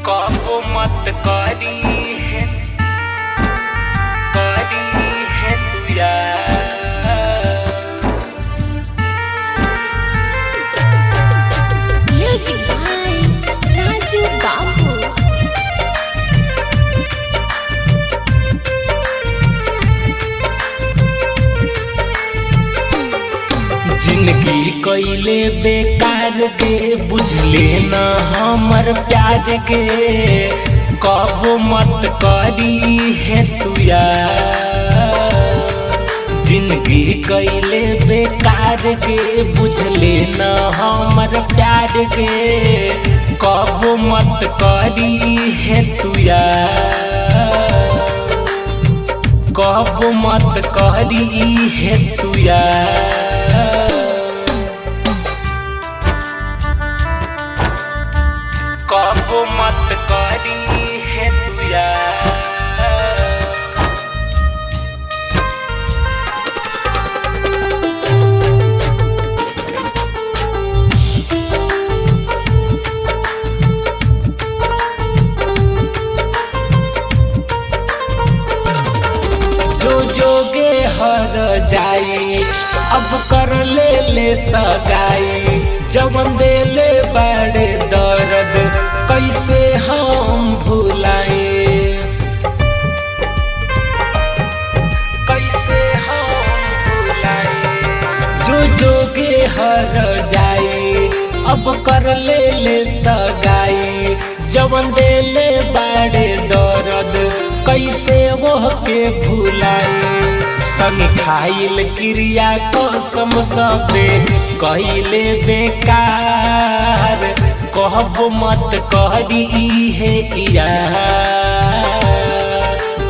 कबो मत करी है तू यार। Music by Raju Babu. जिंदगी कइले बेकार के बुझले न हमर प्यार के कबो मत करी है तू यार। जिंदगी कइले बेकार के बुझले न हमर प्यार के कबो मत करी है तू यार। कबो मत करी है तू यार। कबो मत करी है तू यार। जो जोगे हर जाई अब कर ले सगाई। जवन देले बड़े दर्द कैसे हम भुलाए। कैसे हम भुलाए। जो जोगे हर जाई अब कर ले सगाई। जवन देले बड़े दर्द कैसे वो के भुलाए। संग खाइल क्रिया कसम सबे कइले बेकार कहबो मत करी है यार।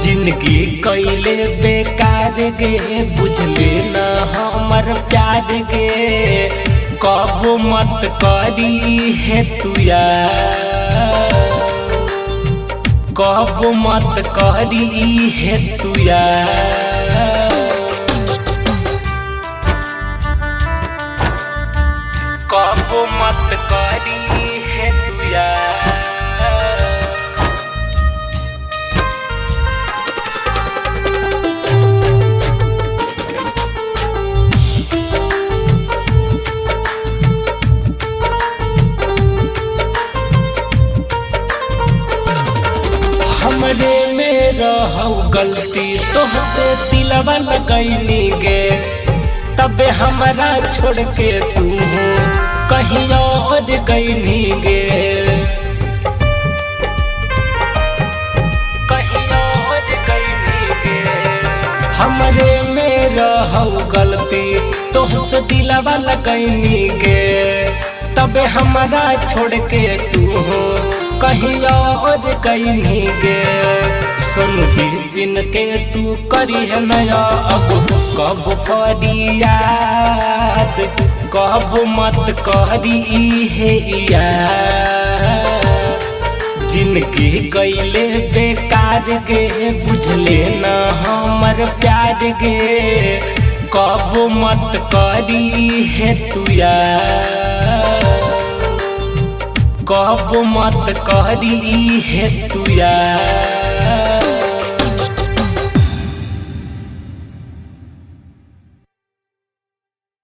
जिंदगी कइले बेकार गे बुझले न हमर प्यार गे कहबो मत करी है तू यार। कबो मत करी है तू यार। कबो मत करी है तू यार। हमरे में रहौ गलती तोहसे दिलवा लगैनी गे। तबे हमरा छोड़ के तू कहीं और गईनी गे। कहीं और गईनी गे। हमरे में रहौ गलती तोहसे दिलवा लगैनी गे। तबे हमरा छोड़ के तू कहीं और गईनी गे। सुन बिन के तू करी है नया अब कब फरियाद कब मत करी है यार। जिंदगी कइले बेकार गे बुझले न हमर प्यार गे कब मत करी है तू यार। कब मत करी है तू यार।